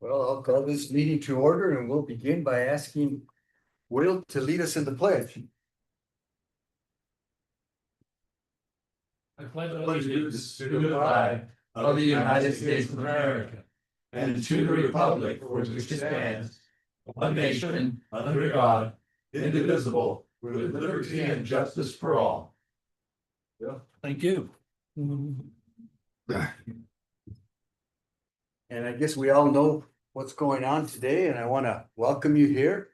Well, I'll call this meeting to order and we'll begin by asking Will to lead us in the pledge. I pledge allegiance to the flag of the United States of America and to the republic for which it stands, one nation, under God, indivisible, with liberty and justice for all. Yeah. Thank you. And I guess we all know what's going on today, and I want to welcome you here.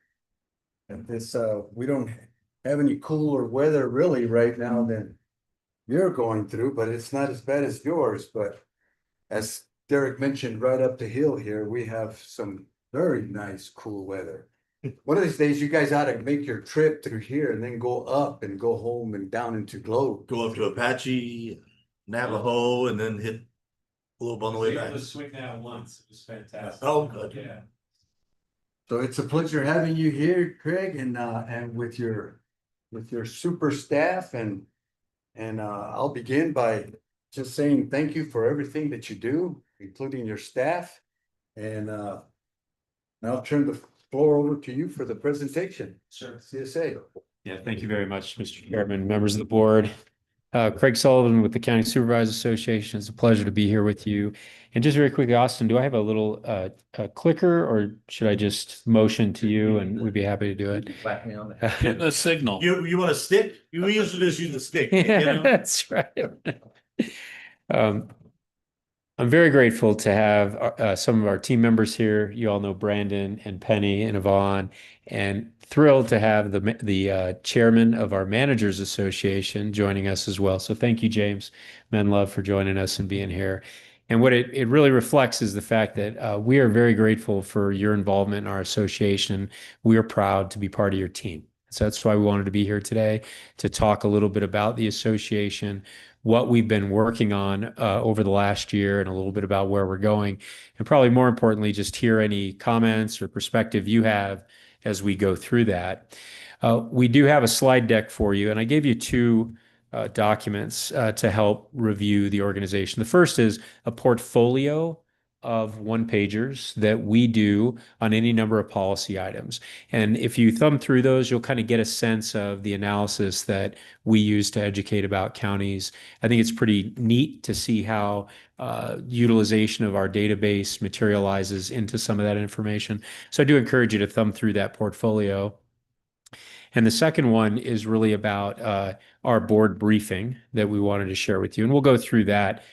And this, we don't have any cooler weather really right now than you're going through, but it's not as bad as yours. But as Derek mentioned, right up the hill here, we have some very nice cool weather. One of these days, you guys ought to make your trip through here and then go up and go home and down into Globe. Go up to Apache, Navajo, and then hit Globe on the way back. I was swing that once. It was fantastic. Oh, good. Yeah. So it's a pleasure having you here, Craig, and with your super staff and I'll begin by just saying thank you for everything that you do, including your staff. And now I'll turn the floor over to you for the presentation. Sure. CSA. Yeah, thank you very much, Mr. Chairman, members of the board. Craig Sullivan with the County Supervisors Association. It's a pleasure to be here with you. And just very quickly, Austin, do I have a little clicker or should I just motion to you and we'd be happy to do it? Slap me on the signal. You want a stick? You usually just use a stick. You Yeah, know? that's right. I'm very grateful to have some of our team members here. You all know Brandon and Penny and Yvonne, and thrilled to have the chairman of our Managers Association joining us as well. So thank you, James Menlove, for joining us and being here. And what it really reflects is the fact that we are very grateful for your involvement in our association. We are proud to be part of your team. So that's why we wanted to be here today to talk a little bit about the association, what we've been working on over the last year, and a little bit about where we're going. And probably more importantly, just hear any comments or perspective you have as we go through that. We do have a slide deck for you, and I gave you two documents to help review the organization. The first is a portfolio of one-pagers that we do on any number of policy items. And if you thumb through those, you'll kind of get a sense of the analysis that we use to educate about counties. I think it's pretty neat to see how utilization of our database materializes into some of that information. So I do encourage you to thumb through that portfolio. And the second one is really about our board briefing that we wanted to share with you. And we'll go through that.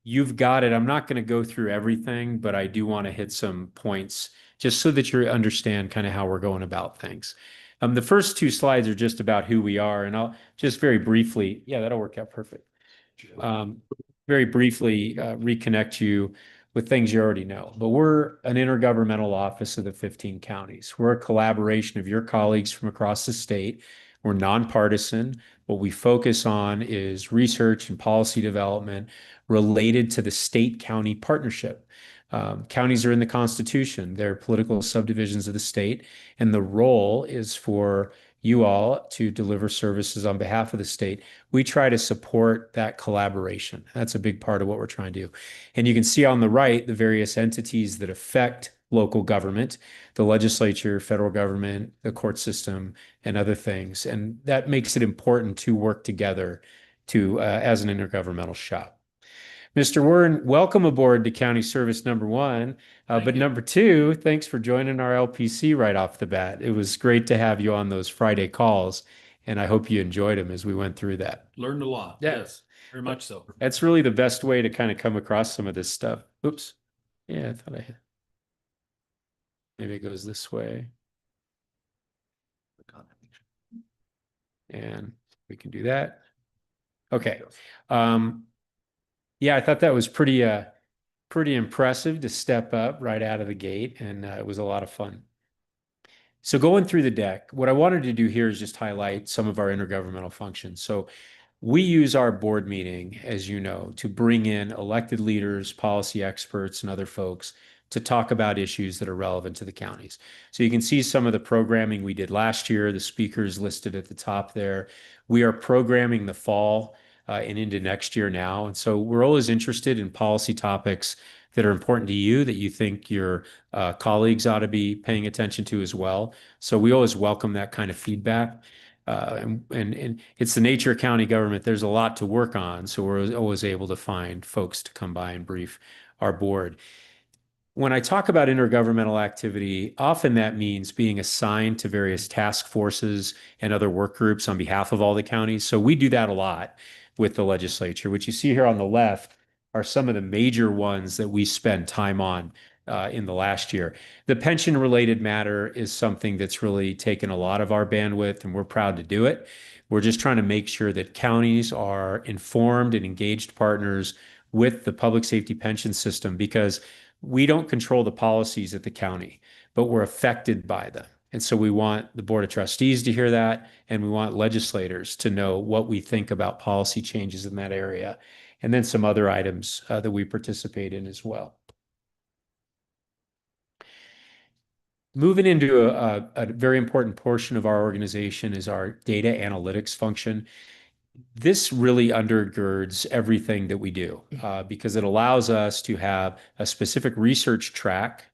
You've got it. I'm not going to go through everything, but I do want to hit some points just so that you understand kind of how we're going about things. The first two slides are just about who we are, and I'll just very briefly, yeah, that'll work out perfect. Very briefly reconnect you with things you already know. But we're an intergovernmental office of the 15 counties. We're a collaboration of your colleagues from across the state. We're nonpartisan. What we focus on is research and policy development related to the state-county partnership. Counties are in the Constitution. They're political subdivisions of the state, and the role is for you all to deliver services on behalf of the state. We try to support that collaboration. That's a big part of what we're trying to do. And you can see on the right the various entities that affect local government, the legislature, federal government, the court system, and other things. And that makes it important to work together to as an intergovernmental shop. Mr. Wern, welcome aboard to County Service number one. But number two, thanks for joining our LPC right off the bat. It was great to have you on those Friday calls, and I hope you enjoyed them as we went through that. Learned a lot. Yeah. Yes, very much so. That's really the best way to kind of come across some of this stuff. Oops. Yeah, I thought I had. Maybe it goes this way. And we can do that. Okay. Yeah, I thought that was pretty impressive to step up right out of the gate, and it was a lot of fun. So going through the deck, what I wanted to do here is just highlight some of our intergovernmental functions. So we use our board meeting, as you know, to bring in elected leaders, policy experts, and other folks to talk about issues that are relevant to the counties. So you can see some of the programming we did last year, the speakers listed at the top there. We are programming the fall and into next year now. And so we're always interested in policy topics that are important to you that you think your colleagues ought to be paying attention to as well. So we always welcome that kind of feedback. And it's the nature of county government. There's a lot to work on. So we're always able to find folks to come by and brief our board. When I talk about intergovernmental activity, often that means being assigned to various task forces and other work groups on behalf of all the counties. So we do that a lot with the legislature. What you see here on the left are some of the major ones that we spend time on in the last year. The pension-related matter is something that's really taken a lot of our bandwidth, and we're proud to do it. We're just trying to make sure that counties are informed and engaged partners with the public safety pension system, because we don't control the policies at the county, but we're affected by them. And so we want the Board of Trustees to hear that, and we want legislators to know what we think about policy changes in that area, and then some other items that we participate in as well. Moving into a very important portion of our organization is our data analytics function. This really undergirds everything that we do because it allows us to have a specific research track,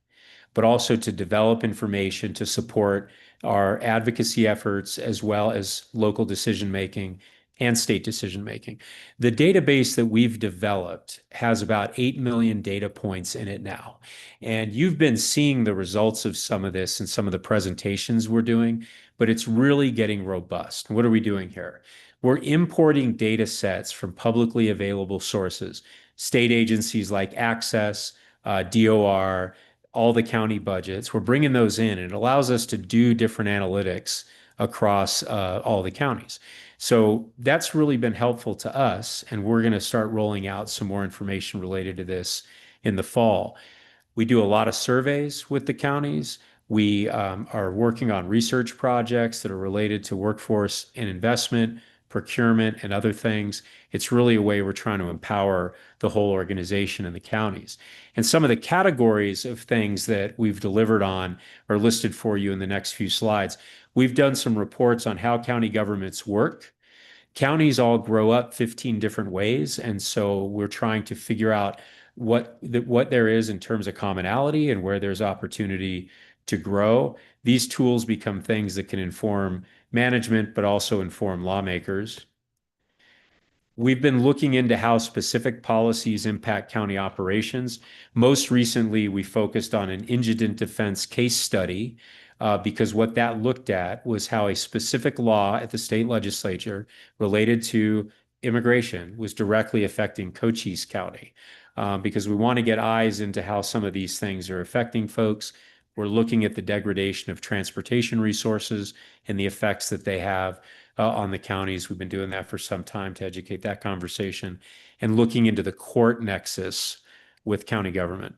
but also to develop information to support our advocacy efforts as well as local decision-making and state decision-making. The database that we've developed has about 8 million data points in it now. And you've been seeing the results of some of this in some of the presentations we're doing, but it's really getting robust. What are we doing here? We're importing data sets from publicly available sources, state agencies like Access, DOR, all the county budgets. We're bringing those in, and it allows us to do different analytics across all the counties. So that's really been helpful to us, and we're going to start rolling out some more information related to this in the fall. We do a lot of surveys with the counties. We are working on research projects that are related to workforce and investment, procurement, and other things. It's really a way we're trying to empower the whole organization in the counties. And some of the categories of things that we've delivered on are listed for you in the next few slides. We've done some reports on how county governments work. Counties all grow up 15 different ways, and so we're trying to figure out what there is in terms of commonality and where there's opportunity to grow. These tools become things that can inform management, but also inform lawmakers. We've been looking into how specific policies impact county operations. Most recently, we focused on an indigent defense case study because what that looked at was how a specific law at the state legislature related to immigration was directly affecting Cochise County. Because we want to get eyes into how some of these things are affecting folks. We're looking at the degradation of transportation resources and the effects that they have on the counties. We've been doing that for some time to educate that conversation and looking into the court nexus with county government.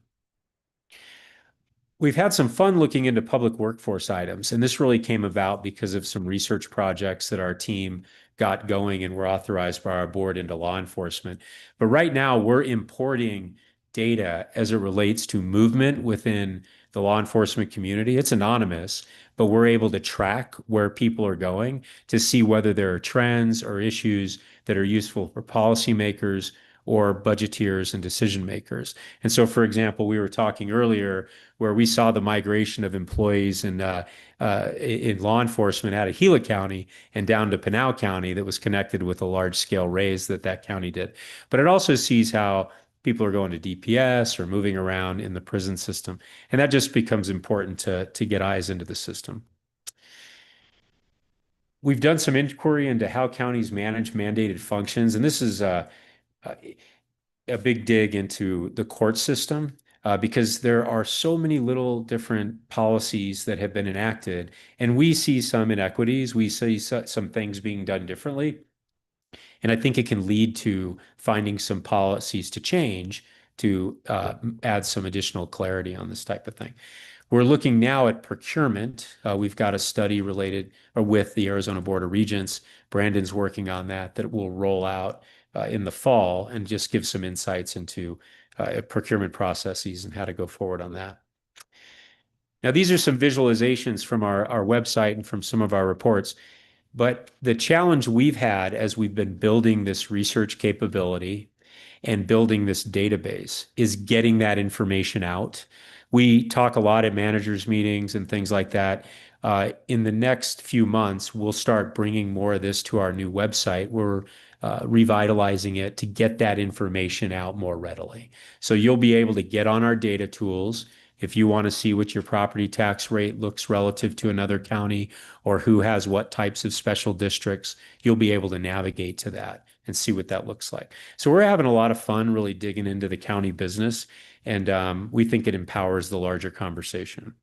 We've had some fun looking into public workforce items, and this really came about because of some research projects that our team got going and were authorized by our board into law enforcement. But right now, we're importing data as it relates to movement within the law enforcement community. It's anonymous, but we're able to track where people are going to see whether there are trends or issues that are useful for policymakers or budgeteers and decision makers. And so, for example, we were talking earlier where we saw the migration of employees in law enforcement out of Gila County and down to Pinal County that was connected with a large-scale raise that county did. But it also sees how people are going to DPS or moving around in the prison system. And that just becomes important to get eyes into the system. We've done some inquiry into how counties manage mandated functions, and this is a big dig into the court system because there are so many little different policies that have been enacted, and we see some inequities. We see some things being done differently. And I think it can lead to finding some policies to change to add some additional clarity on this type of thing. We're looking now at procurement. We've got a study related with the Arizona Board of Regents. Brandon's working on that will roll out in the fall and just give some insights into procurement processes and how to go forward on that. Now, these are some visualizations from our website and from some of our reports. But the challenge we've had as we've been building this research capability and building this database is getting that information out. We talk a lot at managers meetings and things like that. In the next few months, we'll start bringing more of this to our new website. We're revitalizing it to get that information out more readily. So you'll be able to get on our data tools. If you want to see what your property tax rate looks relative to another county or who has what types of special districts, you'll be able to navigate to that and see what that looks like. So we're having a lot of fun really digging into the county business, and we think it empowers the larger conversation.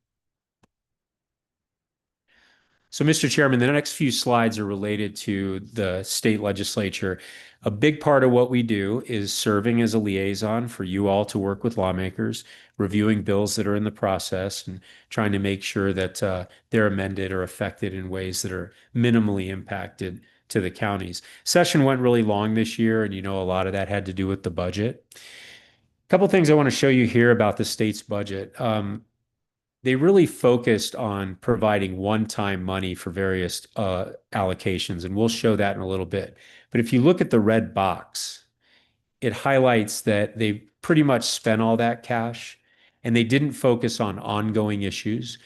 So, Mr. Chairman, the next few slides are related to the state legislature. A big part of what we do is serving as a liaison for you all to work with lawmakers, reviewing bills that are in the process and trying to make sure that they're amended or affected in ways that are minimally impacted to the counties. Session went really long this year, and a lot of that had to do with the budget. A couple things I want to show you here about the state's budget. They really focused on providing one-time money for various allocations, and we'll show that in a little bit. But if you look at the red box, it highlights that they pretty much spent all that cash, and they didn't focus on ongoing issues.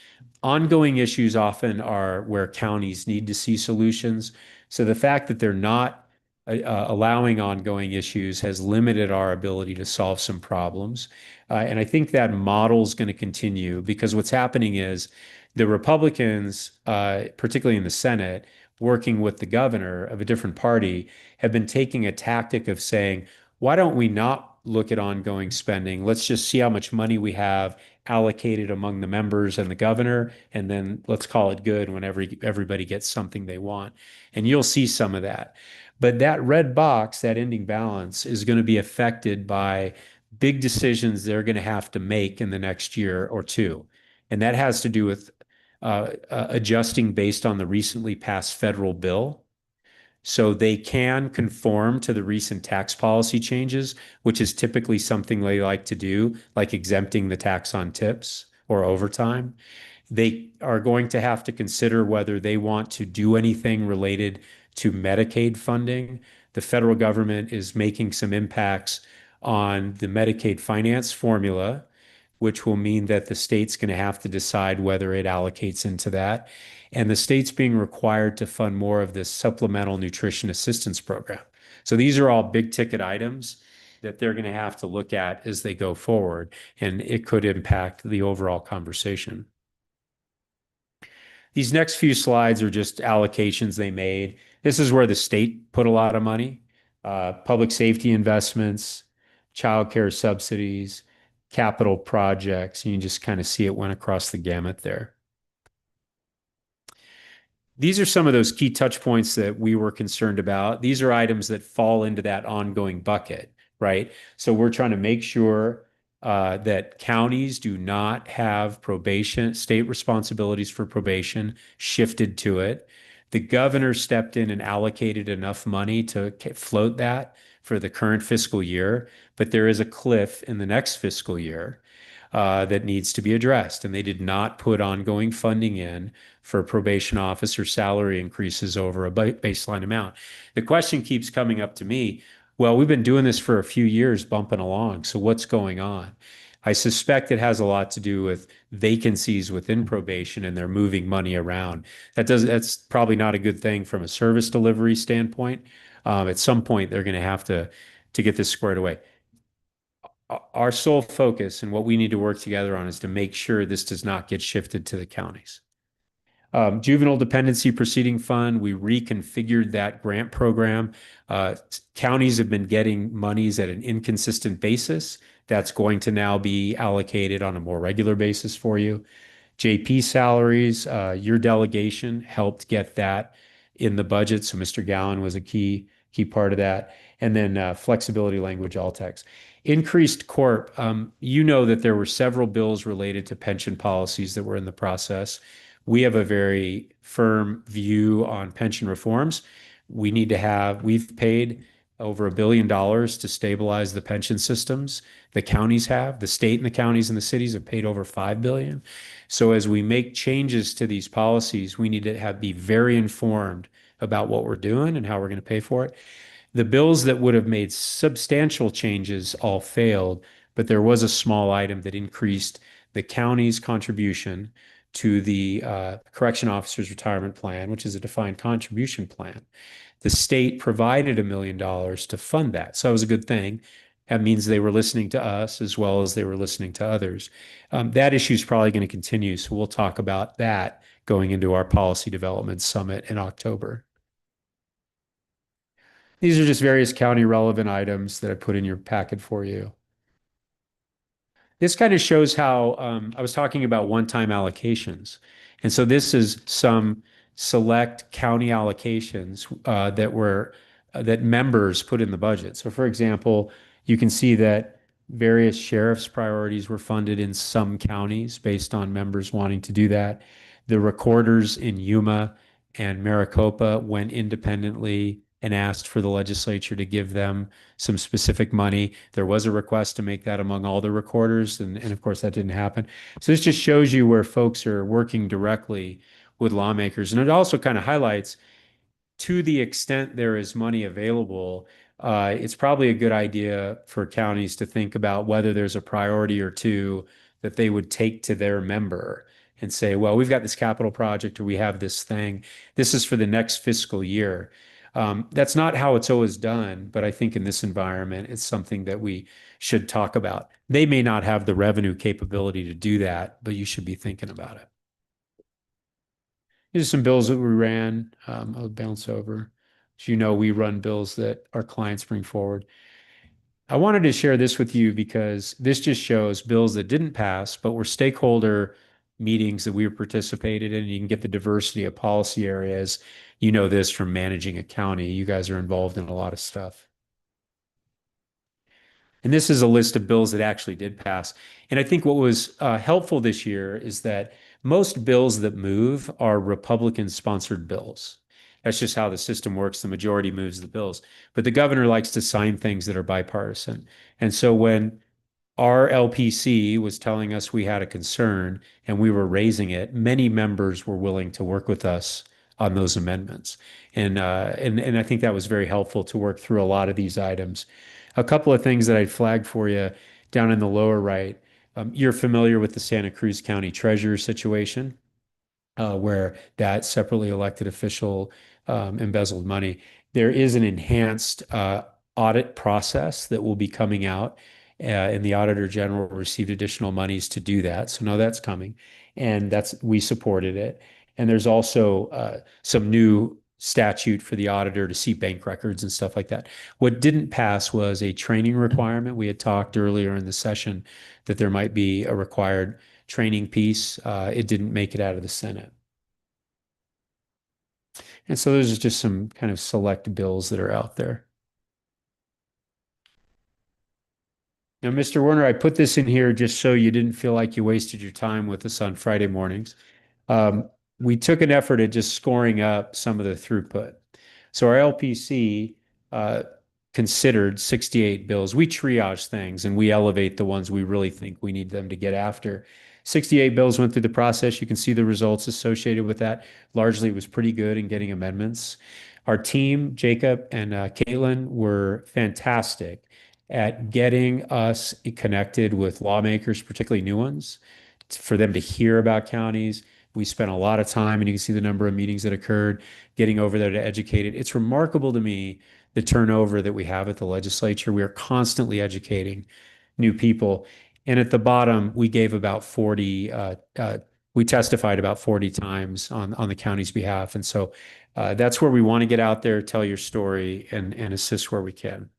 Ongoing issues often are where counties need to see solutions. So the fact that they're not allowing ongoing issues has limited our ability to solve some problems. And I think that model is going to continue because what's happening is the Republicans, particularly in the Senate, working with the governor of a different party, have been taking a tactic of saying, why don't we not look at ongoing spending? Let's just see how much money we have allocated among the members and the governor, and then let's call it good when everybody gets something they want. And you'll see some of that. But that red box, that ending balance, is going to be affected by big decisions they're going to have to make in the next year or two. And that has to do with adjusting based on the recently passed federal bill. So they can conform to the recent tax policy changes, which is typically something they like to do, like exempting the tax on tips or overtime. They are going to have to consider whether they want to do anything related to Medicaid funding. The federal government is making some impacts on the Medicaid finance formula, which will mean that the state's going to have to decide whether it allocates into that. And the state's being required to fund more of this supplemental nutrition assistance program. So these are all big ticket items that they're going to have to look at as they go forward, and it could impact the overall conversation. These next few slides are just allocations they made. This is where the state put a lot of money, public safety investments, childcare subsidies, capital projects. You can just kind of see it went across the gamut there. These are some of those key touch points that we were concerned about. These are items that fall into that ongoing bucket, right? So we're trying to make sure that counties do not have probation, state responsibilities for probation shifted to it. The governor stepped in and allocated enough money to float that for the current fiscal year, but there is a cliff in the next fiscal year that needs to be addressed. And they did not put ongoing funding in for probation officer salary increases over a baseline amount. The question keeps coming up to me, well, we've been doing this for a few years, bumping along. So what's going on? I suspect it has a lot to do with vacancies within probation and they're moving money around. That's probably not a good thing from a service delivery standpoint. At some point, they're going to have to get this squared away. Our sole focus and what we need to work together on is to make sure this does not get shifted to the counties. Juvenile Dependency Proceeding Fund, we reconfigured that grant program. Counties have been getting monies at an inconsistent basis. That's going to now be allocated on a more regular basis for you. JP salaries, your delegation helped get that in the budget. So Mr. Gowan was a key part of that. And then flexibility language alt text. Increased corp, you know that there were several bills related to pension policies that were in the process. We have a very firm view on pension reforms. We've paid over $1 billion to stabilize the pension systems. The counties have, the state and the counties and the cities have paid over $5 billion. So as we make changes to these policies, we need to be very informed about what we're doing and how we're going to pay for it. The bills that would have made substantial changes all failed, but there was a small item that increased the county's contribution to the correction officers retirement plan, which is a defined contribution plan. The state provided $1 million to fund that. So it was a good thing. That means they were listening to us as well as they were listening to others. That issue is probably going to continue. So we'll talk about that going into our policy development summit in October. These are just various county relevant items that I put in your packet for you. This kind of shows how I was talking about one-time allocations. And so this is some select county allocations that members put in the budget. So for example, you can see that various sheriff's priorities were funded in some counties based on members wanting to do that. The recorders in Yuma and Maricopa went independently and asked for the legislature to give them some specific money. There was a request to make that among all the recorders, and of course that didn't happen. So this just shows you where folks are working directly with lawmakers. And it also kind of highlights, to the extent there is money available, it's probably a good idea for counties to think about whether there's a priority or two that they would take to their member and say, well, we've got this capital project or we have this thing. This is for the next fiscal year. That's not how it's always done, but I think in this environment, it's something that we should talk about. They may not have the revenue capability to do that, but you should be thinking about it. Here's some bills that we ran. I'll bounce over. As you know, we run bills that our clients bring forward. I wanted to share this with you because this just shows bills that didn't pass, but were stakeholder meetings that we participated in. You can get the diversity of policy areas. You know this from managing a county. You guys are involved in a lot of stuff. And this is a list of bills that actually did pass. And I think what was helpful this year is that most bills that move are Republican-sponsored bills. That's just how the system works. The majority moves the bills. But the governor likes to sign things that are bipartisan. And so when our LPC was telling us we had a concern and we were raising it, many members were willing to work with us on those amendments. And I think that was very helpful to work through a lot of these items. A couple of things that I'd flag for you down in the lower right. You're familiar with the Santa Cruz County Treasurer situation, where that separately elected official embezzled money. There is an enhanced audit process that will be coming out, and the Auditor General received additional monies to do that. So no, that's coming, and we supported it. And there's also some new statute for the auditor to see bank records and stuff like that. What didn't pass was a training requirement. We had talked earlier in the session that there might be a required training piece. It didn't make it out of the Senate. And so those are just some kind of select bills that are out there. Now, Mr. Werner, I put this in here just so you didn't feel like you wasted your time with us on Friday mornings. We took an effort at just scoring up some of the throughput. So our LPC considered 68 bills. We triage things and we elevate the ones we really think we need them to get after. 68 bills went through the process. You can see the results associated with that. Largely, it was pretty good in getting amendments. Our team, Jacob and Caitlin, were fantastic at getting us connected with lawmakers, particularly new ones, for them to hear about counties. We spent a lot of time, and you can see the number of meetings that occurred, getting over there to educate it. It's remarkable to me the turnover that we have at the legislature. We are constantly educating new people. And at the bottom, we gave about 40, we testified about 40 times on the county's behalf. And so that's where we want to get out there, tell your story, and assist where we can.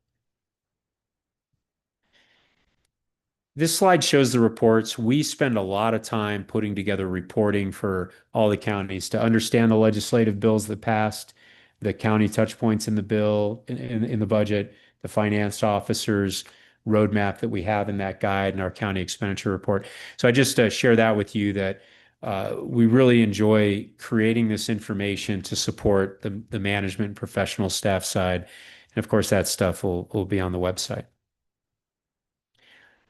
This slide shows the reports. We spend a lot of time putting together reporting for all the counties to understand the legislative bills that passed, the county touch points in the bill, in the budget, the finance officers roadmap that we have in that guide and our county expenditure report. So I just share that with you that we really enjoy creating this information to support the management and professional staff side. And of course, that stuff will be on the website.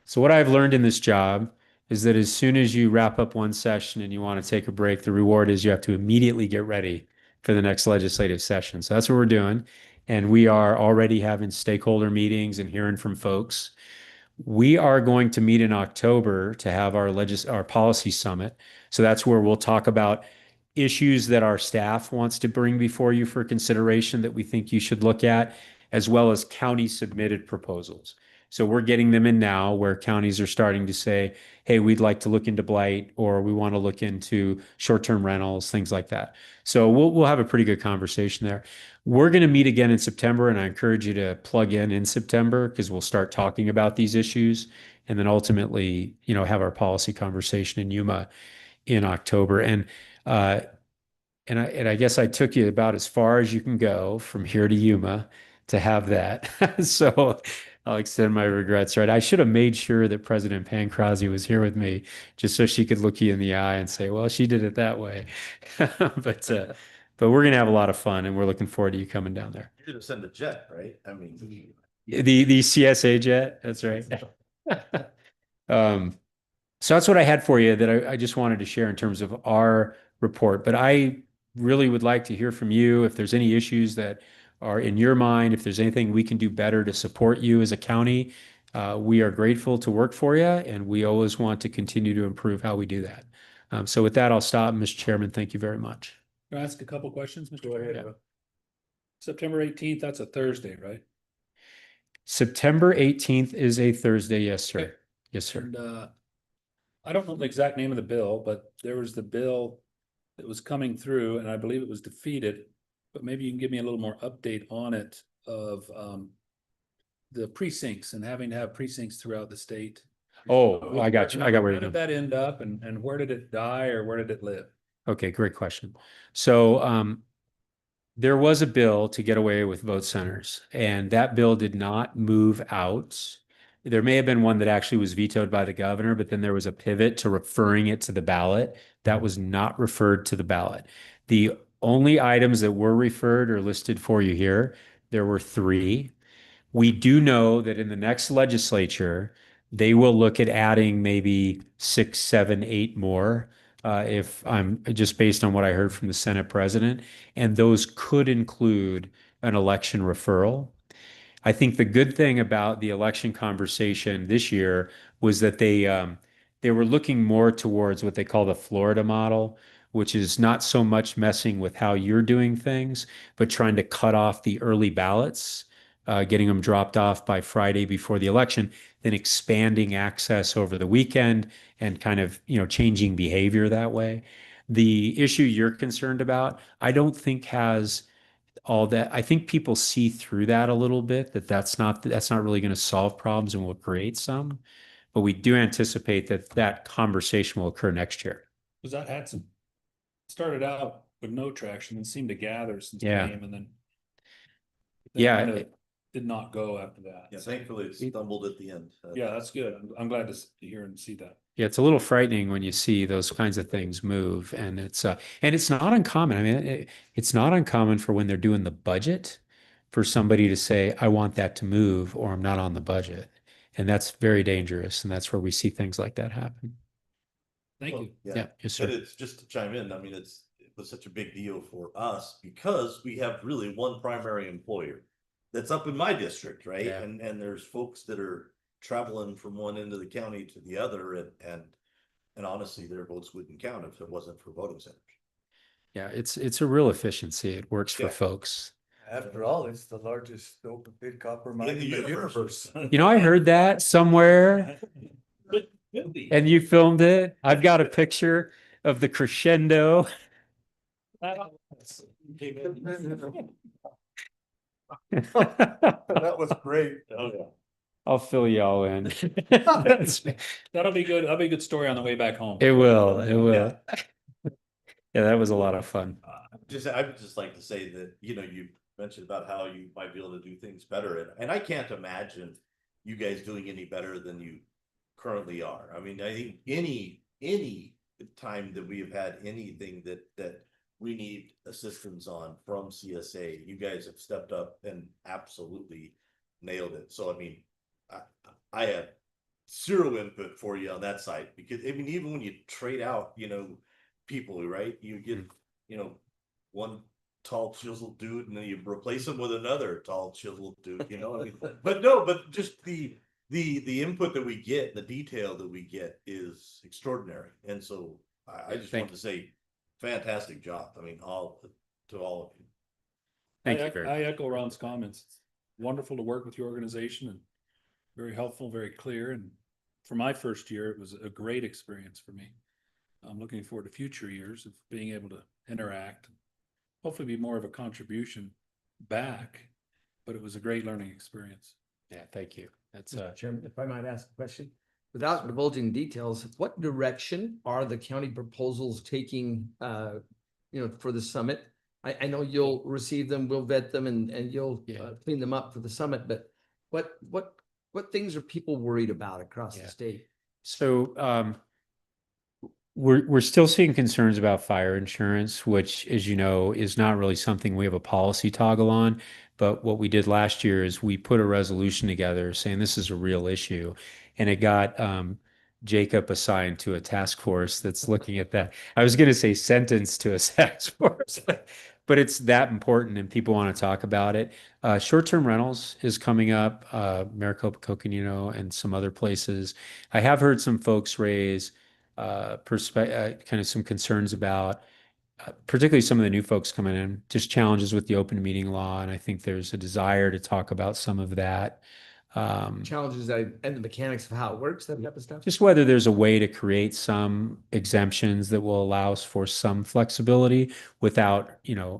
So what I've learned in this job is that as soon as you wrap up one session and you want to take a break, the reward is you have to immediately get ready for the next legislative session. So that's what we're doing. and we are already having stakeholder meetings and hearing from folks. We are going to meet in October to have our policy summit. So that's where we'll talk about issues that our staff wants to bring before you for consideration that we think you should look at, as well as county submitted proposals. So we're getting them in now where counties are starting to say, hey, we'd like to look into blight, or we want to look into short-term rentals, things like that. So we'll have a pretty good conversation there. We're going to meet again in September, and I encourage you to plug in September because we'll start talking about these issues, and then ultimately, have our policy conversation in Yuma in October. Uh, I guess I took you about as far as you can go from here to Yuma to have that. So I'll extend my regrets, right? I should have made sure that President Pancrazi was here with me just so she could look you in the eye and say, well, she did it that way. But we're going to have a lot of fun, and we're looking forward to you coming down there. You're gonna send a jet, right? I mean. The CSA jet, that's right. So that's what I had for you that I just wanted to share in terms of our report. But I really would like to hear from you if there's any issues that are in your mind, if there's anything we can do better to support you as a county. We are grateful to work for you, and we always want to continue to improve how we do that. So with that, I'll stop. Mr. Chairman, thank you very much. Can I ask a couple questions, Mr. Go ahead. Chair? September 18th, that's a Thursday, right? September 18th is a Thursday. Yes, sir. Okay. Yes, sir. And I don't know the exact name of the bill, but there was the bill that was coming through, and I believe it was defeated. But maybe you can give me a little more update on it of the precincts and having to have precincts throughout the state. Oh, I got you. I got where Where you're did going. that end up, and where did it die, or where did it live? Okay, great question. So there was a bill to get away with vote centers, and that bill did not move out. There may have been one that actually was vetoed by the governor, but then there was a pivot to referring it to the ballot. That was not referred to the ballot. The only items that were referred are listed for you here. There were three. We do know that in the next legislature, they will look at adding maybe 6, 7, 8 more, if I'm just based on what I heard from the Senate president. And those could include an election referral. I think the good thing about the election conversation this year was that they were looking more towards what they call the Florida model, which is not so much messing with how you're doing things, but trying to cut off the early ballots, getting them dropped off by Friday before the election, then expanding access over the weekend and kind of, changing behavior that way. The issue you're concerned about, I don't think has all that. I think people see through that a little bit, that's not really going to solve problems and will create some. But we do anticipate that conversation will occur next year. Because that had started out with no traction and seemed to gather since Yeah. came, and then Yeah. kind of did not go after that. Yeah, thankfully it stumbled at the end. Yeah, that's good. I'm glad to hear and see that. Yeah, it's a little frightening when you see those kinds of things move, and it's not uncommon. I mean, it's not uncommon for when they're doing the budget for somebody to say, "I want that to move," or "I'm not on the budget," and that's very dangerous. And that's where we see things like that happen. Thank Well, you. Yeah, yes, But sir. it's just to chime in, I mean, it was such a big deal for us because we have really one primary employer that's up in my district, right? Yeah. And there's folks that are traveling from one end of the county to the other, and honestly, their votes wouldn't count if it wasn't for voting centers. Yeah, it's a real efficiency. It works for Yeah. folks. After all, it's the largest open pit copper mine In the universe. I heard that somewhere, and you filmed it. I've got a picture of the crescendo. That was great. Oh, yeah. I'll fill you all in. That'll be good. That'll be a good story on the way back home. It will. It will. Yeah, that was a lot of fun. I would just like to say that, you mentioned about how you might be able to do things better, and I can't imagine you guys doing any better than you currently are. I mean, I think any time that we have had anything that we need assistance on from CSA, you guys have stepped up and absolutely nailed it. So, I mean, I have zero input for you on that side, because I mean, even when you trade out, people, right? You get, one tall chiseled dude and then you replace him with another tall chiseled dude, you know, I mean, but no, but just the input that we get, the detail that we get is extraordinary. And so I just Thank want to say, fantastic job. I mean, to all of you. Thank you very much. I echo Ron's comments. It's wonderful to work with your organization and very helpful, very clear. And for my first year, it was a great experience for me. I'm looking forward to future years of being able to interact, hopefully be more of a contribution back, but it was a great learning experience. Yeah, thank you. That's Mr. Chairman, if I might ask a question, without divulging details, what direction are the county proposals taking, for the summit? I know you'll receive them, we'll vet them and you'll Yeah. clean them up for the summit, but what things are people worried about across Yeah. the state? so. We're still seeing concerns about fire insurance, which, as you know, is not really something we have a policy toggle on. But what we did last year is we put a resolution together saying this is a real issue, and it got Jacob assigned to a task force that's looking at that. I was going to say sentenced to a task force, but it's that important, and people want to talk about it. Short-term rentals is coming up, Maricopa, Coconino, and some other places. I have heard some folks raise kind of some concerns about, particularly some of the new folks coming in, just challenges with the open meeting law. And I think there's a desire to talk about some of that. Challenges and the mechanics of how it works, that type of stuff? Just whether there's a way to create some exemptions that will allow us for some flexibility without,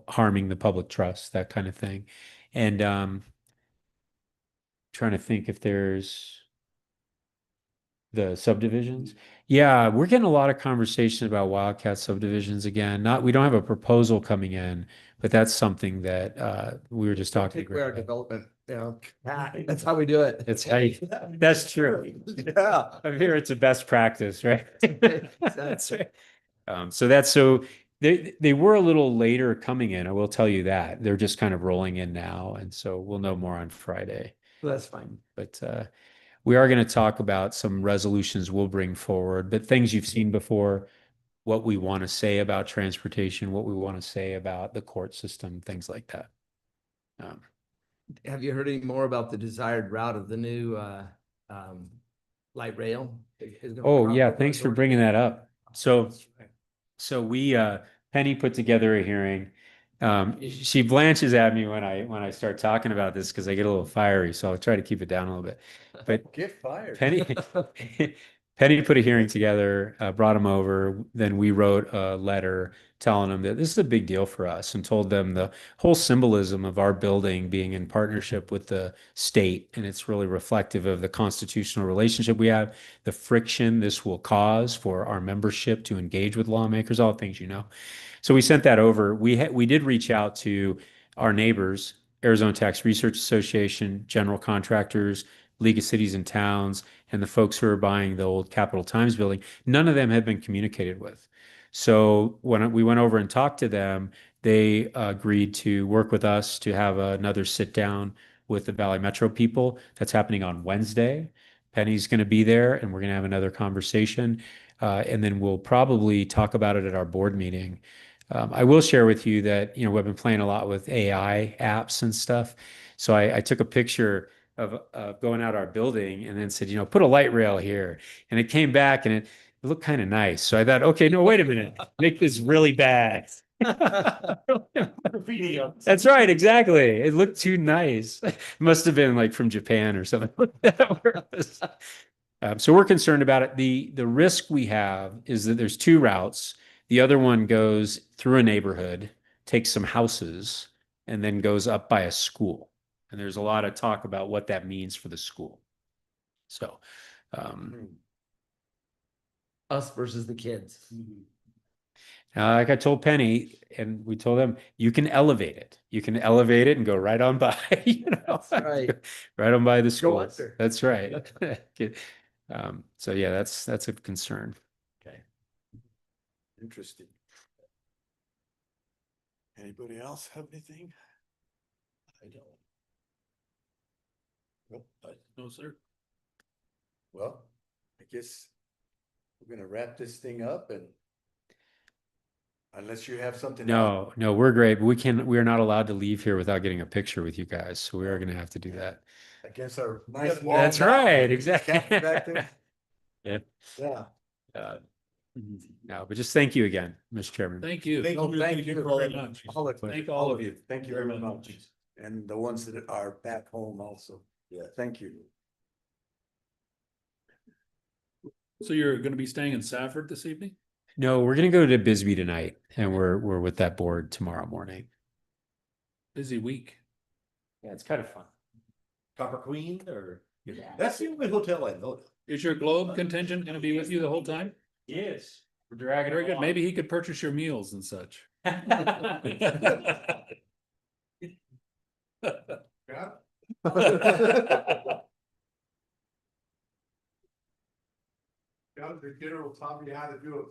harming the public trust, that kind of thing. And trying to think if there's the subdivisions. Yeah, we're getting a lot of conversation about Wildcat subdivisions again. We don't have a proposal coming in, but that's something that we were just talking Take away our about. development, that's how we do it. It's that's true. Yeah. I'm here. It's a best practice, right? That's Exactly. right. They were a little later coming in. I will tell you that they're just kind of rolling in now, and so we'll know more on Friday. That's fine. But we are going to talk about some resolutions we'll bring forward, but things you've seen before, what we want to say about transportation, what we want to say about the court system, things like that. Have you heard any more about the desired route of the new light rail? Oh, yeah, thanks for bringing that up. So we Penny put together a hearing. She blanches at me when I start talking about this because I get a little fiery, so I'll try to keep it down a little bit. But Get fired. Penny put a hearing together, brought them over. Then we wrote a letter telling them that this is a big deal for us and told them the whole symbolism of our building being in partnership with the state. And it's really reflective of the constitutional relationship we have, the friction this will cause for our membership to engage with lawmakers, all the things you know. So we sent that over. We did reach out to our neighbors, Arizona Tax Research Association, general contractors, League of Cities and Towns, and the folks who are buying the old Capitol Times building. None of them had been communicated with. So when we went over and talked to them, they agreed to work with us to have another sit down with the Valley Metro people. That's happening on Wednesday. Penny's going to be there, and we're going to have another conversation. And then we'll probably talk about it at our board meeting. I will share with you that, we've been playing a lot with AI apps and stuff. So I took a picture of going out our building and then said, put a light rail here. And it came back and it looked kind of nice. So I thought, okay, no, wait a minute, make this really bad. That's right, exactly. It looked too nice. It must have been like from Japan or something like that. So we're concerned about it. The risk we have is that there's two routes. The other one goes through a neighborhood, takes some houses, and then goes up by a school. And there's a lot of talk about what that means for the school. So, Us versus the kids. like I told Penny, and we told them, you can elevate it. You can elevate it and go right on by, That's right. right on by the Go school. under. That's right. So yeah, that's a concern. Okay. Interesting. Anybody else have anything? I don't. Nope. No, sir. Well, I guess we're gonna wrap this thing up and Unless you have something. No, no, we're great, but we are not allowed to leave here without getting a picture with you guys, so we are gonna have to do that. Against our nice. wall. That's right, exactly. Cat back there. Yeah. Yeah. No, but just thank you again, Mr. Chairman. Thank you. Thank you. Thank you very much. Thank all of you. Thank you very much. And the ones that are back home also. Yeah. Thank you. So you're gonna be staying in Safford this evening? No, we're gonna go to Bisbee tonight, and we're with that board tomorrow morning. Busy week. Yeah, it's kind of fun. Copper Queen or? That's the only hotel I know. Is your Globe contingent gonna be with you the whole time? Yes. We're dragging Very good. Maybe he could purchase your meals and such. The general taught me how to do it.